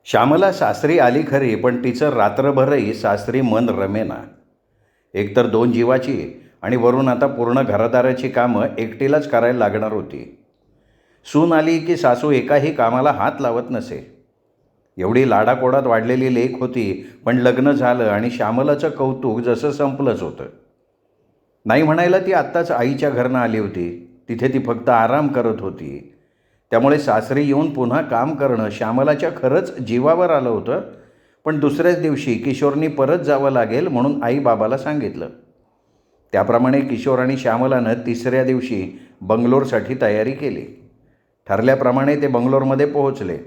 श्यामला सासरी आली खरी, पण तिचं रात्रभरही सासरी मन रमेना. एकतर दोन जीवाची आणि वरून आता पूर्ण घरदाराची कामं एकटीलाच करायला लागणार होती. सून आली की सासू एकाही कामाला हात लावत नसे. एवढी लाडाकोडात वाढलेली लेक होती, पण लग्न झालं आणि श्यामलाचं कौतुक जसं संपलंच होतं. नाही म्हणायला ती आत्ताच आईच्या घरनं आली होती. तिथे ती फक्त आराम करत होती. त्यामुळे सासरी येऊन पुन्हा काम करणं श्यामलाच्या खरंच जीवावर आलं होतं. पण दुसऱ्याच दिवशी किशोरनी परत जावं लागेल म्हणून आईबाबाला सांगितलं. त्याप्रमाणे किशोर आणि श्यामलानं तिसऱ्या दिवशी बंगलोरसाठी तयारी केली. ठरल्याप्रमाणे ते बंगलोरमध्ये पोहोचले.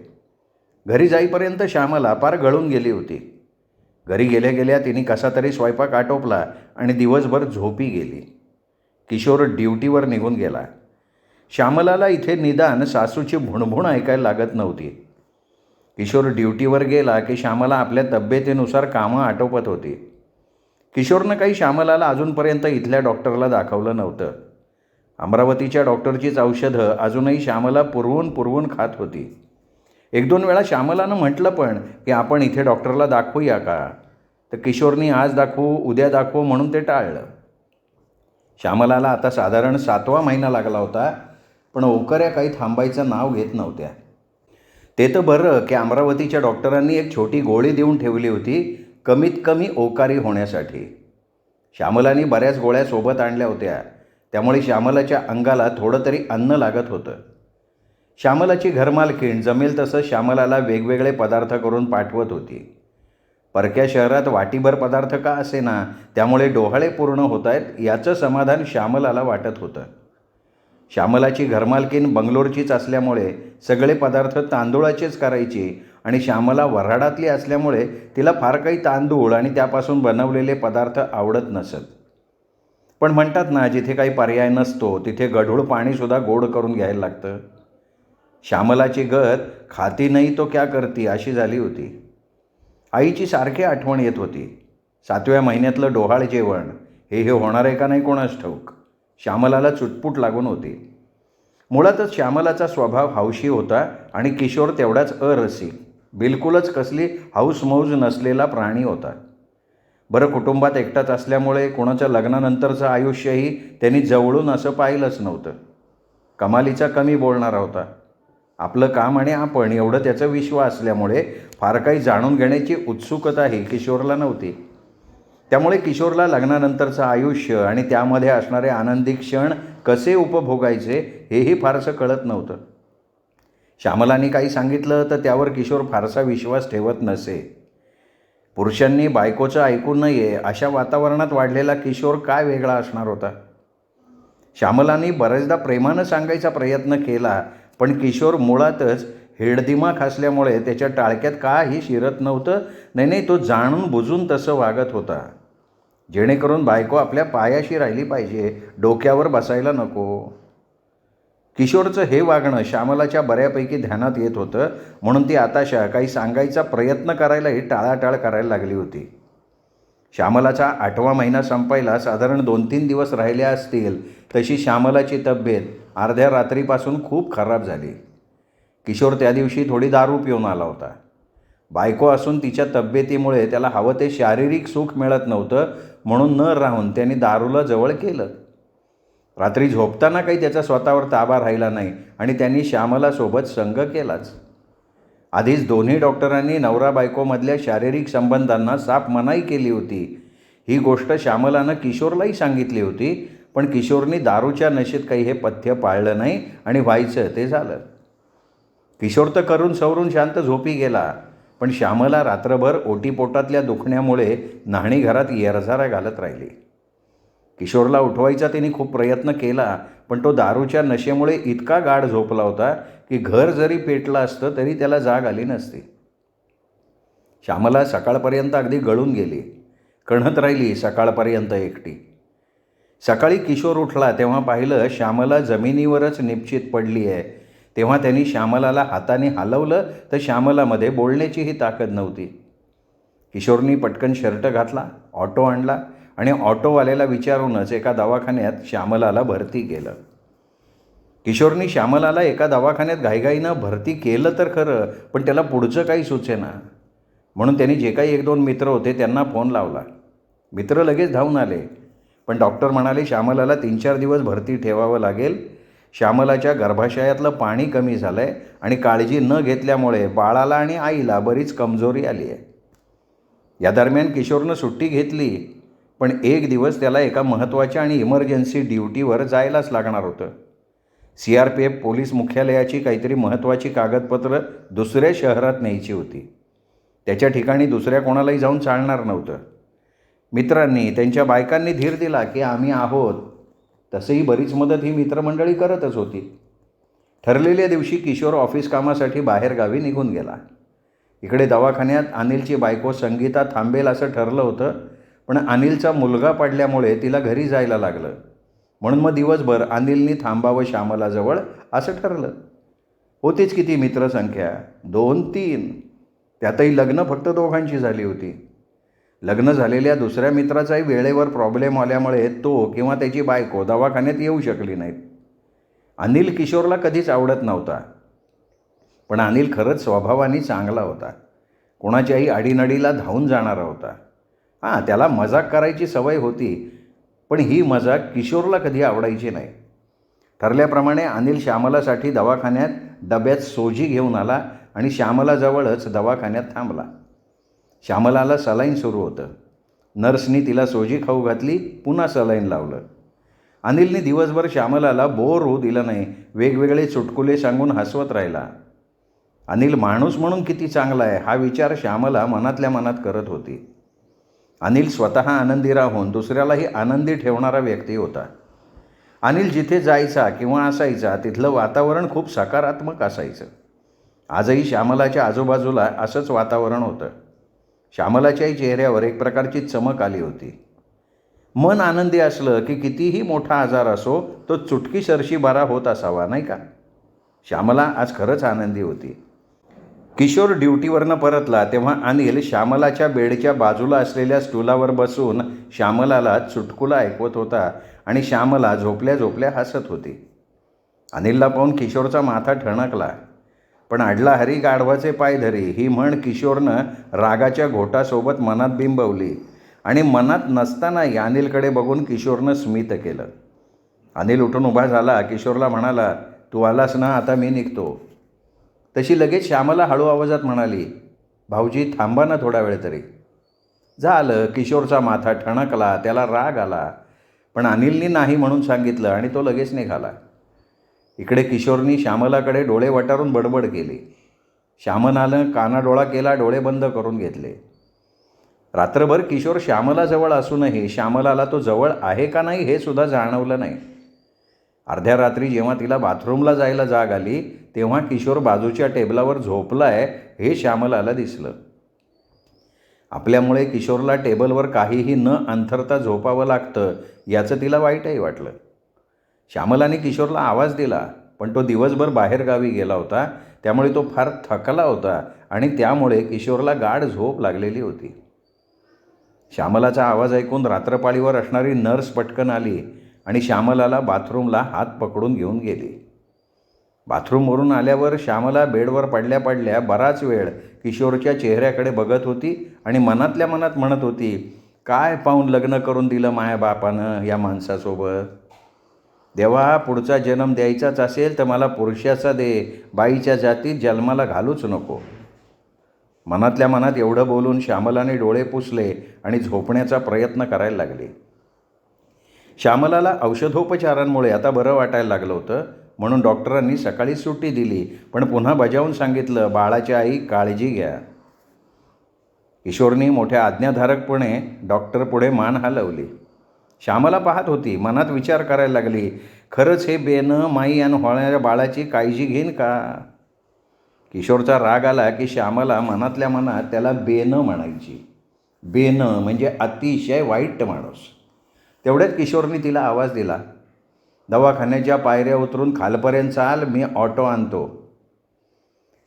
घरी जाईपर्यंत श्यामला पार गळून गेली होती. घरी गेल्या गेल्या तिने कसा तरी स्वयंपाक आटोपला आणि दिवसभर झोपी गेली. किशोर ड्युटीवर निघून गेला. श्यामलाला इथे निदान सासूची भुणभुण ऐकायला लागत नव्हती. किशोर ड्युटीवर गेला की श्यामला आपल्या तब्येतीनुसार कामं आटोपत होती. किशोरनं काही श्यामलाला अजूनपर्यंत इथल्या डॉक्टरला दाखवलं नव्हतं. अमरावतीच्या डॉक्टरचीच औषधं अजूनही श्यामला पुरवून खात होती. एक दोन वेळा श्यामलानं म्हटलं पण की आपण इथे डॉक्टरला दाखवूया का, तर किशोरनी आज दाखवू उद्या दाखवू म्हणून ते टाळलं. श्यामलाला आता साधारण 7वा महिना लागला होता, पण ओकऱ्या काही थांबायचं नाव घेत नव्हत्या. ते तर बरं की अमरावतीच्या डॉक्टरांनी एक छोटी गोळी देऊन ठेवली होती कमीत कमी ओकारी होण्यासाठी. श्यामलानी बऱ्याच गोळ्या सोबत आणल्या होत्या, त्यामुळे श्यामलाच्या अंगाला थोडं तरी अन्न लागत होतं. श्यामलाची घरमालकीण जमेल तसं श्यामलाला वेगवेगळे पदार्थ करून पाठवत होती. परक्या शहरात वाटीभर पदार्थ का असेना, त्यामुळे डोहाळे पूर्ण होत आहेत याचं समाधान श्यामलाला वाटत होतं. श्यामलाची घरमालकीण बंगलोरचीच असल्यामुळे सगळे पदार्थ तांदूळाचेच करायची आणि श्यामला वऱ्हाडातली असल्यामुळे तिला फार काही तांदूळ आणि त्यापासून बनवलेले पदार्थ आवडत नसत. पण म्हणतात ना, जिथे काही पर्याय नसतो तिथे गढूळ पाणीसुद्धा गोड करून घ्यायला लागतं. श्यामलाची गत खाती नाही तो क्या करती अशी झाली होती. आईची सारखी आठवण येत होती. 7व्या महिन्यातलं डोहाळ जेवण हे होणार आहे का नाही कोणास ठाऊक. श्यामलाला चुटपुट लागून होती. मुळातच श्यामलाचा स्वभाव हौशी होता आणि किशोर तेवढाच अरसिक, बिलकुलच कसली हौसमौज नसलेला प्राणी होता. बरं, कुटुंबात एकटाच असल्यामुळे कोणाच्या लग्नानंतरचं आयुष्यही त्यांनी जवळून असं पाहिलंच नव्हतं. कमालीचा कमी बोलणारा होता. आपलं काम आणि आपण एवढं त्याचा विश्वास असल्यामुळे फार काही जाणून घेण्याची उत्सुकताही किशोरला नव्हती. त्यामुळे किशोरला लग्नानंतरचं आयुष्य आणि त्यामध्ये असणारे आनंदी क्षण कसे उपभोगायचे हेही फारसं कळत नव्हतं. श्यामलानी काही सांगितलं तर त्यावर किशोर फारसा विश्वास ठेवत नसे. पुरुषांनी बायकोचं ऐकू नये अशा वातावरणात वाढलेला किशोर काय वेगळा असणार होता. श्यामलानी बऱ्याचदा प्रेमानं सांगायचा प्रयत्न केला, पण किशोर मुळातच हेडदिमाख असल्यामुळे त्याच्या टाळक्यात काही शिरत नव्हतं. नाही, तो जाणून बुजून तसं वागत होता, जेणेकरून बायको आपल्या पायाशी राहिली पाहिजे, डोक्यावर बसायला नको. किशोरचं हे वागणं श्यामलाच्या बऱ्यापैकी ध्यानात येत होतं, म्हणून ती आताशा काही सांगायचा प्रयत्न करायलाही टाळाटाळ करायला लागली होती. श्यामलाचा 8वा महिना संपायला साधारण 2-3 दिवस राहिले असतील, तशी श्यामलाची तब्येत अर्ध्या रात्रीपासून खूप खराब झाली. किशोर त्या दिवशी थोडी दारू पिऊन आला होता. बायको असून तिच्या तब्येतीमुळे त्याला हवं ते शारीरिक सुख मिळत नव्हतं, म्हणून न राहून त्यांनी दारूला जवळ केलं. रात्री झोपताना काही त्याचा स्वतःवर ताबा राहिला नाही आणि त्यांनी श्यामलासोबत संग केलाच. आधीच दोन्ही डॉक्टरांनी नवरा बायकोमधल्या शारीरिक संबंधांना साफ मनाई केली होती. ही गोष्ट श्यामलानं किशोरलाही सांगितली होती, पण किशोरनी दारूच्या नशेत काही हे पथ्य पाळलं नाही आणि व्हायचं ते झालं. किशोर तर करून सवरून शांत झोपी गेला, पण श्यामला रात्रभर ओटीपोटातल्या दुखण्यामुळे न्हाणी घरात येरझारा घालत राहिली. किशोरला उठवायचा तिने खूप प्रयत्न केला, पण तो दारूच्या नशेमुळे इतका गाढ झोपला होता की घर जरी पेटलं असतं तरी त्याला जाग आली नसती. श्यामला सकाळपर्यंत अगदी गळून गेली, कणत राहिली सकाळपर्यंत एकटी. सकाळी किशोर उठला तेव्हा पाहिलं श्यामला जमिनीवरच निपचित पडली आहे. तेव्हा त्यांनी श्यामलाला हाताने हलवलं तर श्यामलामध्ये बोलण्याचीही ताकद नव्हती. किशोरनी पटकन शर्ट घातला, ऑटो आणला आणि ऑटोवाल्याला विचारूनच एका दवाखान्यात श्यामलाला भरती केलं. किशोरनी श्यामलाला एका दवाखान्यात घाईघाईनं भरती केलं तर खरं, पण त्याला पुढचं काही सुचेना. म्हणून त्यांनी जे काही 1-2 मित्र होते त्यांना फोन लावला. मित्र लगेच धावून आले. पण डॉक्टर म्हणाले श्यामलाला 3-4 दिवस भरती ठेवावं लागेल. श्यामलाच्या गर्भाशयातलं पाणी कमी झालं आहे आणि काळजी न घेतल्यामुळे बाळाला आणि आईला बरीच कमजोरी आली आहे. या दरम्यान किशोरनं सुट्टी घेतली, पण एक दिवस त्याला एका महत्त्वाच्या आणि इमर्जन्सी ड्युटीवर जायलाच लागणार होतं. CRPF पोलीस मुख्यालयाची काहीतरी महत्त्वाची कागदपत्रं दुसऱ्या शहरात न्यायची होती. त्याच्या ठिकाणी दुसऱ्या कोणालाही जाऊन चालणार नव्हतं. मित्रांनी, त्यांच्या बायकांनी धीर दिला की आम्ही आहोत. तसंही बरीच मदत ही मित्रमंडळी करतच होती. ठरलेल्या दिवशी किशोर ऑफिस कामासाठी बाहेरगावी निघून गेला. इकडे दवाखान्यात अनिलची बायको संगीता थांबेल असं ठरलं होतं, पण अनिलचा मुलगा पडल्यामुळे तिला घरी जायला लागलं. म्हणून मग दिवसभर अनिलनी थांबावं श्यामलाजवळ असं ठरलं. होतीच किती मित्रसंख्या, 2-3. त्यातही लग्न फक्त दोघांची झाली होती. लग्न झालेल्या दुसऱ्या मित्राचाही वेळेवर प्रॉब्लेम आल्यामुळे तो किंवा त्याची बायको दवाखान्यात येऊ शकली नाहीत. अनिल किशोरला कधीच आवडत नव्हता, पण अनिल खरंच स्वभावाने चांगला होता. कोणाच्याही अडीनडीला धावून जाणारा होता. त्याला मजाक करायची सवय होती, पण ही मजाक किशोरला कधी आवडायची नाही. ठरल्याप्रमाणे अनिल श्यामलासाठी दवाखान्यात डब्यात सोजी घेऊन आला आणि श्यामलाजवळच दवाखान्यात थांबला. श्यामलाला सलाईन सुरू होतं. नर्सनी तिला सोजी खाऊ घातली, पुन्हा सलाईन लावलं. अनिलने दिवसभर श्यामलाला बोर होऊ दिलं नाही. वेगवेगळे चुटकुले सांगून हसवत राहिला. अनिल माणूस म्हणून किती चांगला आहे हा विचार श्यामला मनातल्या मनात करत होती. अनिल स्वतः आनंदी राहून दुसऱ्यालाही आनंदी ठेवणारा व्यक्ती होता. अनिल जिथे जायचा किंवा असायचा तिथलं वातावरण खूप सकारात्मक असायचं. आजही श्यामलाच्या आजूबाजूला असंच वातावरण होतं. श्यामलाच्याही चेहऱ्यावर एक प्रकारची चमक आली होती. मन आनंदी असलं की कितीही मोठा आजार असो तो चुटकीसरशी बरा होत असावा, नाही का? श्यामला आज खरंच आनंदी होती. किशोर ड्युटीवरनं परतला तेव्हा अनिल श्यामलाच्या बेडच्या बाजूला असलेल्या स्टूलावर बसून श्यामलाला चुटकुला ऐकवत होता आणि श्यामला झोपल्या झोपल्या हसत होती. अनिलला पाहून किशोरचा माथा ठणकला. पण अडला हरी गाढवाचे पाय धरी ही म्हण किशोरनं रागाच्या घोटासोबत मनात बिंबवली आणि मनात नसतानाही अनिलकडे बघून किशोरनं स्मित केलं. अनिल उठून उभा झाला. किशोरला म्हणाला, तू आलास ना, आता मी निघतो. तशी लगेच श्यामला हळू आवाजात म्हणाली, भाऊजी थांबा ना थोडा वेळ तरी. झालं. किशोरचा माथा ठणकला. त्याला राग आला, पण अनिलनी नाही म्हणून सांगितलं आणि तो लगेच निघाला. इकडे किशोरनी श्यामलाकडे डोळे वटारून बडबड केली. श्यामलानं कानाडोळा केला, डोळे बंद करून घेतले. रात्रभर किशोर श्यामलाजवळ असूनही श्यामलाला तो जवळ आहे का नाही हे सुद्धा जाणवलं नाही. अर्ध्या रात्री जेव्हा तिला बाथरूमला जायला जाग आली तेव्हा किशोर बाजूच्या टेबलावर झोपलाय हे श्यामलाला दिसलं. आपल्यामुळे किशोरला टेबलवर काहीही न अंथरता झोपावं लागतं याचं तिला वाईटही वाटलं. श्यामलाने किशोरला आवाज दिला, पण तो दिवसभर बाहेरगावी गेला होता, त्यामुळे तो फार थकला होता आणि त्यामुळे किशोरला गाढ झोप लागलेली होती. श्यामलाचा आवाज ऐकून रात्रपाळीवर असणारी नर्स पटकन आली आणि श्यामलाला बाथरूमला हात पकडून घेऊन गेली. बाथरूमवरून आल्यावर श्यामला बेडवर पडल्या पडल्या बराच वेळ किशोरच्या चेहऱ्याकडे बघत होती आणि मनातल्या मनात म्हणत होती, काय पाहून लग्न करून दिलं माया बापानं या माणसासोबत. देवा, पुढचा जन्म द्यायचाच असेल तर मला पुरुषाचा दे, बाईच्या जातीत जन्माला घालूच नको. मनातल्या मनात एवढं बोलून श्यामलाने डोळे पुसले आणि झोपण्याचा प्रयत्न करायला लागले. श्यामलाला औषधोपचारांमुळे आता बरं वाटायला लागलं होतं, म्हणून डॉक्टरांनी सकाळी सुट्टी दिली, पण पुन्हा बजावून सांगितलं, बाळाची आई काळजी घ्या. किशोरनी मोठ्या आज्ञाधारकपणे डॉक्टर पुढे मान हलवली. श्यामला पाहत होती. मनात विचार करायला लागली, खरंच हे बेनं माई आणि होणाऱ्या बाळाची काळजी घेईन का? किशोरचा राग आला की श्यामला मनातल्या मनात त्याला बेनं म्हणायची. बेनं म्हणजे अतिशय वाईट माणूस. तेवढ्यात किशोरनी तिला आवाज दिला, दवाखान्याच्या पायऱ्या उतरून खालपर्यंत चाल, मी ऑटो आणतो.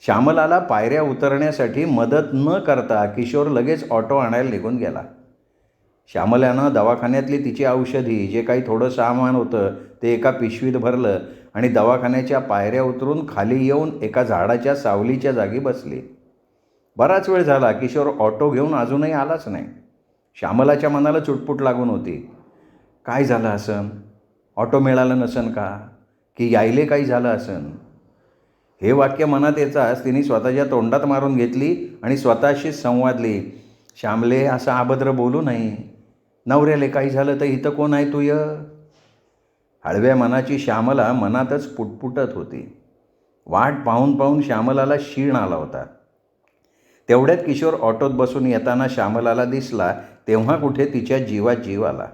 श्यामलाला पायऱ्या उतरण्यासाठी मदत न करता किशोर लगेच ऑटो आणायला निघून गेला. श्यामलानं दवाखान्यातली तिची औषधी, जे काही थोडं सामान होतं ते एका पिशवीत भरलं आणि दवाखान्याच्या पायऱ्या उतरून खाली येऊन एका झाडाच्या सावलीच्या जागी बसली. बराच वेळ झाला किशोर ऑटो घेऊन अजूनही आलाच नाही. श्यामलाच्या मनाला चुटपुट लागून होती. काय झालं असन? ऑटो मिळालं नसन का? की यायले काही झालं असन? हे वाक्य मनात येताच तिने स्वतःच्या तोंडात मारून घेतली आणि स्वतःशीच संवादली, श्यामले असं अभद्र बोलू नाही. नवऱ्याले काही झालं तर इथं कोण आहे तुय? हळव्या मनाची श्यामला मनातच पुटपुटत होती. वाट पाहून पाहून श्यामलाला शीण आला होता. तेवढ्यात किशोर ऑटोत बसून येताना श्यामलाला दिसला तेव्हा कुठे तिच्या जीवात जीव आला.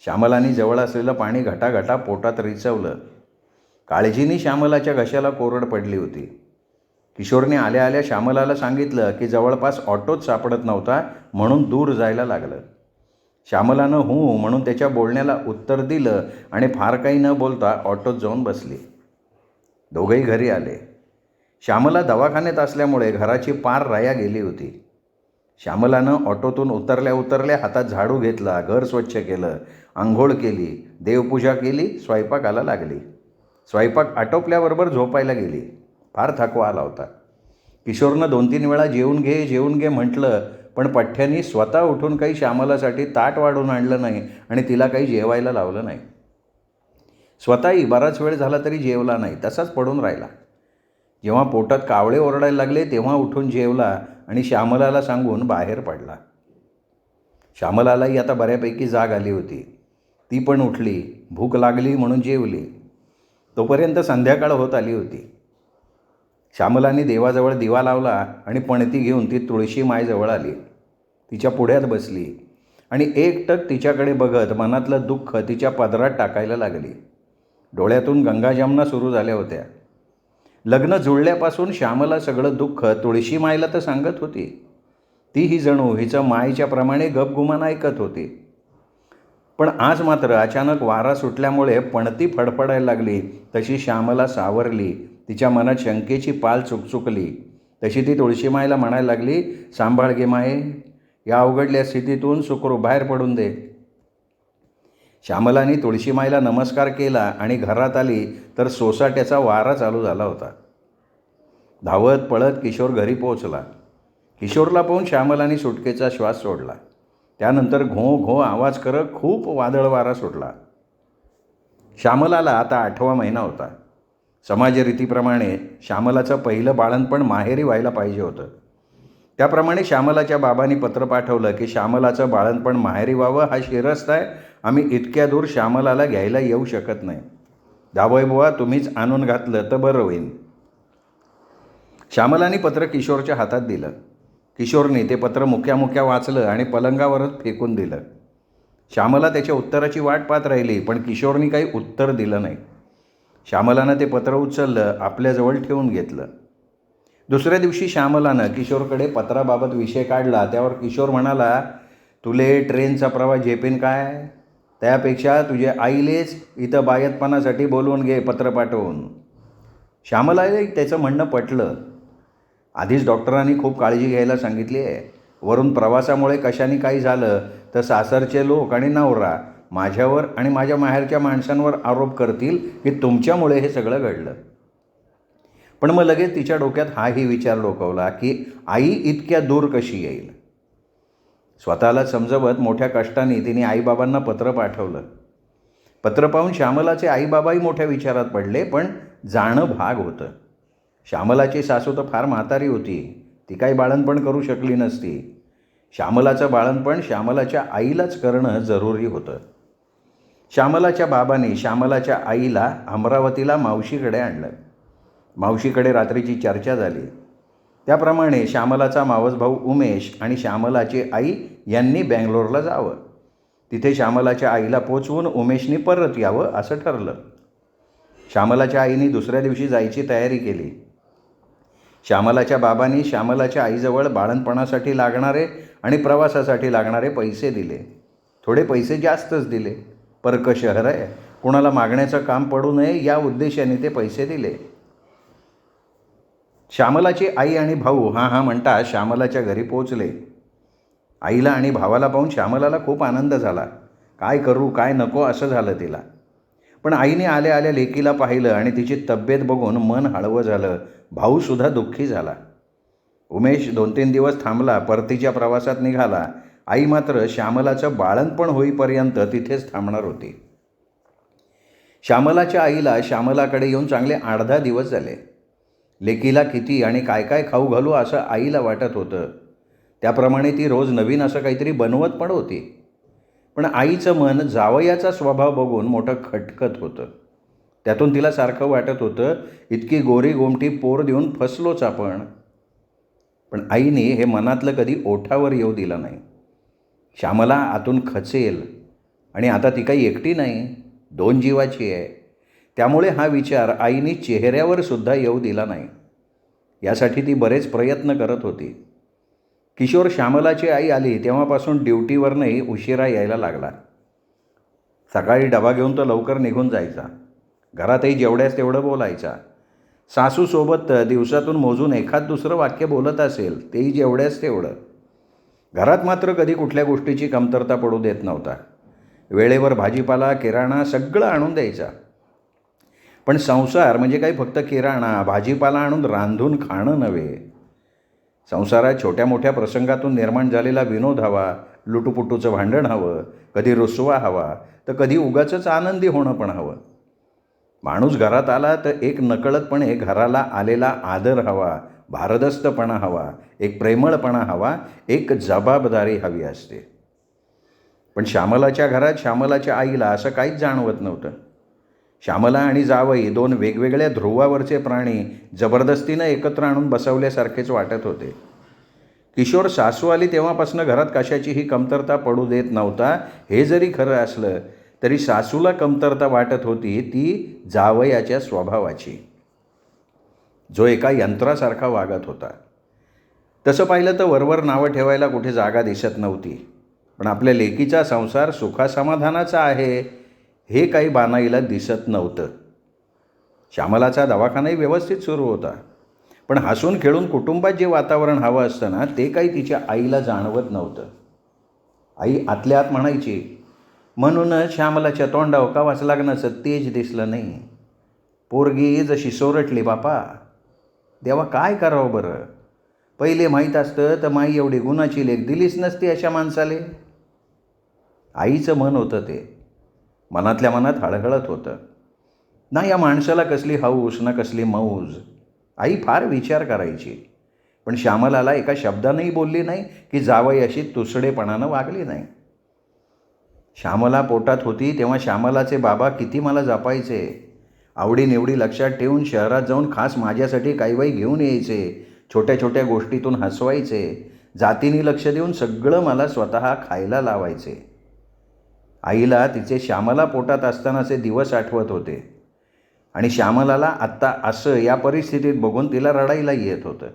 श्यामलाने जवळ असलेलं पाणी घटाघटा पोटात रिचवलं. काळजीने श्यामलाच्या घशाला कोरड पडली होती. किशोरने आल्या आल्या श्यामलाला सांगितलं की जवळपास ऑटोच सापडत नव्हता म्हणून दूर जायला लागलं. श्यामलानं हो म्हणून त्याच्या बोलण्याला उत्तर दिलं आणि फार काही न बोलता ऑटोत जाऊन बसली. दोघंही घरी आले. श्यामला दवाखान्यात असल्यामुळे घराची पार राया गेली होती. श्यामलानं ऑटोतून उतरल्या उतरल्या हातात झाडू घेतला, घर स्वच्छ केलं, आंघोळ केली, देवपूजा केली, स्वयंपाकाला लागली. स्वयंपाक आटोपल्याबरोबर झोपायला गेली. फार थकवा आला होता. किशोरनं 2-3 वेळा जेवून घे म्हटलं, पण पठ्ठ्यानी स्वतः उठून काही श्यामलासाठी ताट वाढून आणलं नाही आणि तिला काही जेवायला लावलं नाही. स्वतःही बराच वेळ झाला तरी जेवला नाही, तसाच पडून राहिला. जेव्हा पोटात कावळे ओरडायला लागले तेव्हा उठून जेवला आणि श्यामलाला सांगून बाहेर पडला. श्यामलालाही आता बऱ्यापैकी जाग आली होती. ती पण उठली, भूक लागली म्हणून जेवली. तोपर्यंत संध्याकाळ होत आली होती. श्यामलाने देवाजवळ दिवा लावला आणि पणती घेऊन ती तुळशी मायजवळ आली. तिच्या पुढ्यात बसली आणि एकटक तिच्याकडे बघत मनातलं दुःख तिच्या पदरात टाकायला लागली. डोळ्यातून गंगाजमुना सुरू झाल्या होत्या. लग्न जुळल्यापासून श्यामला सगळं दुःख तुळशी मायला तर सांगत होती. तीही जणू हिचं मायच्या प्रमाणे गपगुमान ऐकत होती. पण आज मात्र अचानक वारा सुटल्यामुळे पणती फडफडायला लागली तशी श्यामला सावरली. तिच्या मनात शंकेची पाल चुकचुकली. तशी ती तुळशीमायला म्हणायला लागली, सांभाळ गे माये, या अवघडल्या स्थितीतून सुखरूप बाहेर पडून दे. श्यामलाने तुळशीमायला नमस्कार केला आणि घरात आली तर सोसाट्याचा वारा चालू झाला होता. धावत पळत किशोर घरी पोहोचला. किशोरला पाहून श्यामलाने सुटकेचा श्वास सोडला. त्यानंतर घो घो आवाज करत खूप वादळ वारा सुटला. श्यामलाला आता 8वा महिना होता. समाजरीतीप्रमाणे श्यामलाचं पहिलं बाळंतपण माहेरी व्हायला पाहिजे होतं. त्याप्रमाणे श्यामलाच्या बाबांनी पत्र पाठवलं की श्यामलाचं बाळंतपण माहेरी व्हावं हा शिरस्त आहे. आम्ही इतक्या दूर श्यामलाला घ्यायला येऊ शकत नाही. जावई बुवा तुम्हीच आणून घातलं तर बरं होईल. श्यामलाने पत्र किशोरच्या हातात दिलं. किशोरने ते पत्र मुक्या वाचलं आणि पलंगावरच फेकून दिलं. श्यामला त्याच्या उत्तराची वाट पाहत राहिली, पण किशोरने काही उत्तर दिलं नाही. श्यामलानं ते पत्र उचललं, आपल्याजवळ ठेवून घेतलं. दुसऱ्या दिवशी श्यामलानं किशोरकडे पत्राबाबत विषय काढला. त्यावर किशोर म्हणाला, तुले ट्रेनचा प्रवास झेपेन काय? त्यापेक्षा तुझ्या आईलेच इथं बायतपणासाठी बोलवून घे पत्र पाठवून. श्यामलाही त्याचं म्हणणं पटलं. आधीच डॉक्टरांनी खूप काळजी घ्यायला सांगितली आहे. वरून प्रवासामुळे कशाने काही झालं तर सासरचे लोक आणि नवरा माझ्यावर आणि माझ्या माहेरच्या माणसांवर आरोप करतील की तुमच्यामुळे हे सगळं घडलं. पण मग लगेच तिच्या डोक्यात हाही विचार डोकावला की आई इतक्या दूर कशी येईल. स्वतःला समजवत मोठ्या कष्टाने तिने आईबाबांना पत्र पाठवलं. पत्र पाहून श्यामलाचे आईबाबाही मोठ्या विचारात पडले, पण जाणं भाग होतं. श्यामलाची सासू तर फार म्हातारी होती. ती काही बाळंतपण करू शकली नसती. श्यामलाचं बाळंतपण श्यामलाच्या आईलाच करणं जरुरी होतं. श्यामलाच्या बाबांनी श्यामलाच्या आईला अमरावतीला मावशीकडे आणलं. मावशीकडे रात्रीची चर्चा झाली. त्याप्रमाणे श्यामलाचा मावस भाऊ उमेश आणि श्यामलाची आई यांनी बँगलोरला जावं. तिथे श्यामलाच्या आईला पोचवून उमेशनी परत यावं असं ठरलं. श्यामलाच्या आईने दुसऱ्या दिवशी जायची तयारी केली. श्यामलाच्या बाबांनी श्यामलाच्या आईजवळ बाळंतपणासाठी लागणारे आणि प्रवासासाठी लागणारे पैसे दिले. थोडे पैसे जास्तच दिले. परक शहर आहे, कोणाला मागण्याचं काम पडू नये या उद्देशाने ते पैसे दिले. श्यामलाची आई आणि भाऊ हा म्हणता श्यामलाच्या घरी पोचले. आईला आणि भावाला पाहून श्यामलाला खूप आनंद झाला. काय करू काय नको असं झालं तिला. पण आईने आल्या आल्या लेकीला पाहिलं आणि तिची तब्येत बघून मन हळवं झालं. भाऊसुद्धा दुःखी झाला. उमेश 2-3 दिवस थांबला, परतीच्या प्रवासात निघाला. आई मात्र श्यामलाचं बाळंतपण होईपर्यंत तिथेच थांबणार होती. श्यामलाच्या आईला श्यामलाकडे येऊन चांगले 8-10 दिवस झाले. लेकीला किती आणि काय काय खाऊ घालू असं आईला वाटत होतं. त्याप्रमाणे ती रोज नवीन असं काहीतरी बनवत पण होती. पण आईचं मन जावयाचा स्वभाव बघून मोठं खटकत होतं. त्यातून तिला सारखं वाटत होतं, इतकी गोरी गोमटी पोर देऊन फसलोच आपण. पण आईने हे मनातलं कधी ओठावर येऊ दिलं नाही. श्यामला आतून खचेल आणि आता ती काही एकटी नाही, 2 जीवाची आहे. त्यामुळे हा विचार आईने चेहऱ्यावर सुद्धा येऊ दिला नाही. यासाठी ती बरेच प्रयत्न करत होती. किशोर श्यामलाची आई आली तेव्हापासून ड्युटीवरनंही उशिरा यायला लागला. सकाळी डबा घेऊन तो लवकर निघून जायचा. घरातही जेवढ्याच तेवढं बोलायचा. सासूसोबत दिवसातून मोजून एखाद दुसरं वाक्य बोलत असेल, तेही जेवढ्याच तेवढं. घरात मात्र कधी कुठल्या गोष्टीची कमतरता पडू देत नव्हता. वेळेवर भाजीपाला, किराणा सगळं आणून द्यायचा. पण संसार म्हणजे काही फक्त किराणा, भाजीपाला आणून रांधून खाणं नव्हे. संसारात छोट्या मोठ्या प्रसंगातून निर्माण झालेला विनोद हवा, लुटूपुटूचं भांडण हवं, कधी रुसवा हवा, तर कधी उगाचच आनंदी होणं पण हवं. माणूस घरात आला तर एक नकळतपणे घराला आलेला आदर हवा, भारदस्तपणा हवा, एक प्रेमळपणा हवा, एक जबाबदारी हवी असते. पण श्यामलाच्या घरात श्यामलाच्या आईला असं काहीच जाणवत नव्हतं. श्यामला आणि जावई 2 वेगवेगळ्या ध्रुवावरचे प्राणी जबरदस्तीनं एकत्र आणून बसवल्यासारखेच वाटत होते. किशोर सासू आली तेव्हापासून घरात कशाचीही कमतरता पडू देत नव्हता. हे जरी खरं असलं तरी सासूला कमतरता वाटत होती ती जावयाच्या स्वभावाची, जो एका यंत्रासारखा वागत होता. तसं पाहिलं तर वरवर नावं ठेवायला कुठे जागा दिसत नव्हती. पण आपल्या लेकीचा संसार सुखासमाधानाचा आहे हे काही बानाईला दिसत नव्हतं. श्यामलाचा दवाखानाही व्यवस्थित सुरू होता. पण हसून खेळून कुटुंबात जे वातावरण हवं असतं ना, ते काही तिच्या आईला जाणवत नव्हतं. आई आतल्या आत म्हणायची, म्हणूनच श्यामलाच्या तोंडावर कवाच लग्नाचं तेज दिसलं नाही. पोरगी जशी सोरटली बापा. देवा काय करावं बरं. पहिले माहीत असतं तर माई एवढी गुणाची लेक दिलीच नसती अशा माणसाले. आईचं मन होतं ते. मनातल्या मनात हळहळत होतं. ना या माणसाला कसली हौस ना कसली मौज. आई फार विचार करायची. पण श्यामलाला एका शब्दानंही बोलली नाही की जावई अशी तुसडेपणानं वागली नाही. श्यामला पोटात होती तेव्हा श्यामलाचे बाबा किती मला जपायचे. आवडीनिवडी लक्षात ठेवून शहरात जाऊन खास माझ्यासाठी काही बाई घेऊन यायचे. छोट्या छोट्या गोष्टीतून हसवायचे. जातीने लक्ष देऊन सगळं मला स्वतः खायला लावायचे. आईला तिचे श्यामला पोटात असतानाचे दिवस आठवत होते. आणि श्यामलाला आत्ता असं या परिस्थितीत बघून तिला रडायला येत होतं.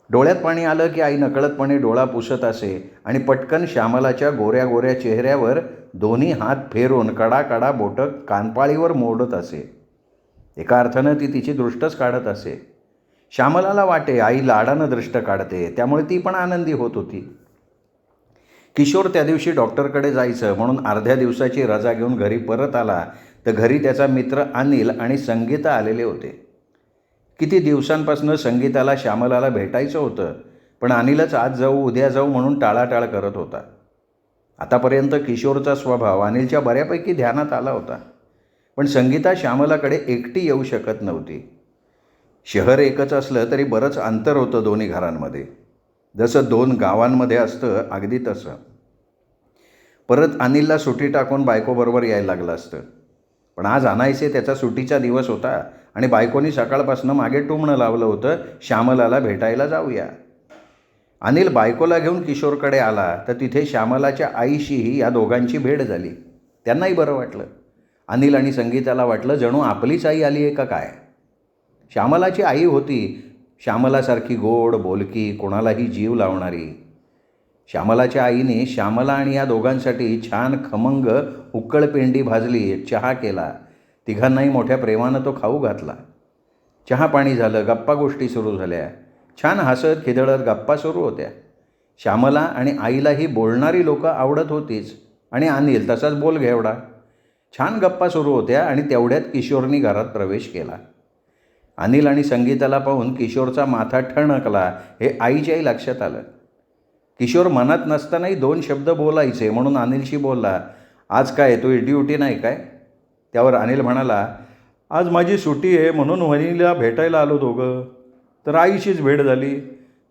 डोळ्यात पाणी आलं की आई नकळतपणे डोळा पुसत असे आणि पटकन श्यामलाच्या गोऱ्या गोऱ्या चेहऱ्यावर दोन्ही हात फेरून कडाकडा बोटं कानपाळीवर मोडत असे. एका अर्थानं ती तिची दृष्टच काढत असे. श्यामलाला वाटे आई लाडानं दृष्ट काढते, त्यामुळे ती पण आनंदी होत होती. किशोर त्या दिवशी डॉक्टरकडे जायचं म्हणून अर्ध्या दिवसाची रजा घेऊन घरी परत आला तर घरी त्याचा मित्र अनिल आणि संगीता आलेले होते. किती दिवसांपासून संगीताला श्यामलाला भेटायचं होतं, पण अनिलच आज जाऊ उद्या जाऊ म्हणून टाळाटाळ करत होता. आतापर्यंत किशोरचा स्वभाव अनिलच्या बऱ्यापैकी ध्यानात आला होता. पण संगीता श्यामलाकडे एकटी येऊ शकत नव्हती. शहर एकच असलं तरी बरंच अंतर होतं दोन्ही घरांमध्ये. जसं 2 गावांमध्ये असतं अगदी तसं. परत अनिलला सुट्टी टाकून बायकोबरोबर यायला लागलं असतं. पण आज अनायसे त्याचा सुट्टीचा दिवस होता आणि बायकोनी सकाळपासून मागे टुमणं लावलं होतं, श्यामलाला भेटायला जाऊया. अनिल बायकोला घेऊन किशोरकडे आला तर तिथे श्यामलाच्या आईशीही या दोघांची भेट झाली. त्यांनाही बरं वाटलं. अनिल आणि संगीताला वाटलं जणू आपलीच आई आली आहे का काय. श्यामलाची आई होती श्यामलासारखी गोड बोलकी, कोणालाही जीव लावणारी. श्यामलाच्या आईने श्यामला आणि या दोघांसाठी छान खमंग उकळपेंडी भाजली, चहा केला. तिघांनाही मोठ्या प्रेमानं तो खाऊ घातला. चहा पाणी झालं, गप्पा गोष्टी सुरू झाल्या. छान हसत खिदळत गप्पा सुरू होत्या. श्यामला आणि आईलाही बोलणारी लोकं आवडत होतीच आणि अनिल तसाच बोल घेवडा. छान गप्पा सुरू होत्या आणि तेवढ्यात किशोरनी घरात प्रवेश केला. अनिल आणि संगीताला पाहून किशोरचा माथा ठणकला हे आईच्याही लक्षात आलं. किशोर मनात नसतानाही 2 शब्द बोलायचे म्हणून अनिलशी बोलला, आज काय तुझी ड्युटी नाही काय? त्यावर अनिल म्हणाला, आज माझी सुट्टी आहे म्हणून वहिनीला भेटायला आलो दोघं. तर आईशीच भेट झाली.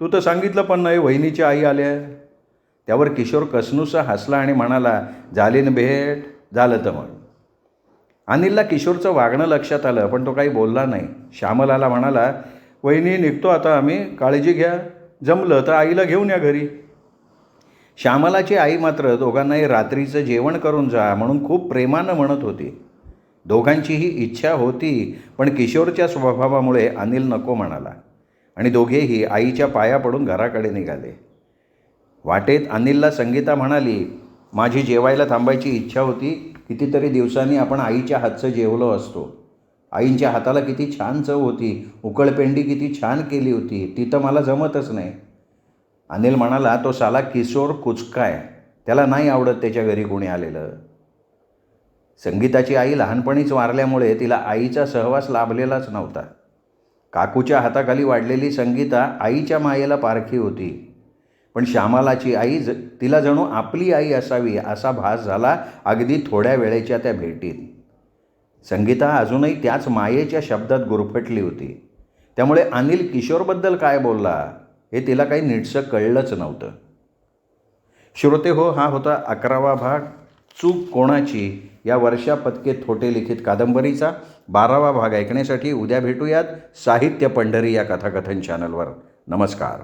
तू तर सांगितलं पण नाही वहिनीची आई आल्या. त्यावर किशोर कसनुसा हसला आणि म्हणाला, झाली ना भेट? झालं तर मग. अनिलला किशोरचं वागणं लक्षात आलं पण तो काही बोलला नाही. श्यामलाला म्हणाला, वहिनी निघतो आता आम्ही, काळजी घ्या. जमलं तर आईला घेऊन या घरी. श्यामलाची आई मात्र दोघांनाही रात्रीचं जेवण करून जा म्हणून खूप प्रेमानं म्हणत होती. दोघांचीही इच्छा होती पण किशोरच्या स्वभावामुळे अनिल नको म्हणाला आणि दोघेही आईच्या पाया पडून घराकडे निघाले. वाटेत अनिलला संगीता म्हणाली, माझी जेवायला थांबायची इच्छा होती. कितीतरी दिवसांनी आपण आईच्या हातचं जेवलो असतो. आईंच्या हाताला किती छान चव होती. उकळपेंडी किती छान केली होती. ती तर मला जमतच नाही. अनिल म्हणाला, तो साला किशोर कुचकाय, त्याला नाही आवडत त्याच्या घरी कोणी आलेलं. संगीताची आई लहानपणीच वारल्यामुळे तिला आईचा सहवास लाभलेलाच नव्हता. काकूच्या हाताखाली वाढलेली संगीता आईच्या मायेला पारखी होती. पण श्यामलाची आई तिला जणू आपली आई असावी असा भास झाला अगदी थोड्या वेळेच्या त्या भेटीत. संगीता अजूनही त्याच मायेच्या शब्दात गुरफटली होती. त्यामुळे अनिल किशोरबद्दल काय बोलला हे तिला काही नीटसं कळलंच नव्हतं. श्रोते हो, हा होता 11वा भाग चूक कोणाची या वर्षा पत्के थोटे लिखित कादंबरीचा 12वा भाग ऐकण्यासाठी उद्या भेटूयात साहित्य पंढरी या कथाकथन चॅनलवर. नमस्कार.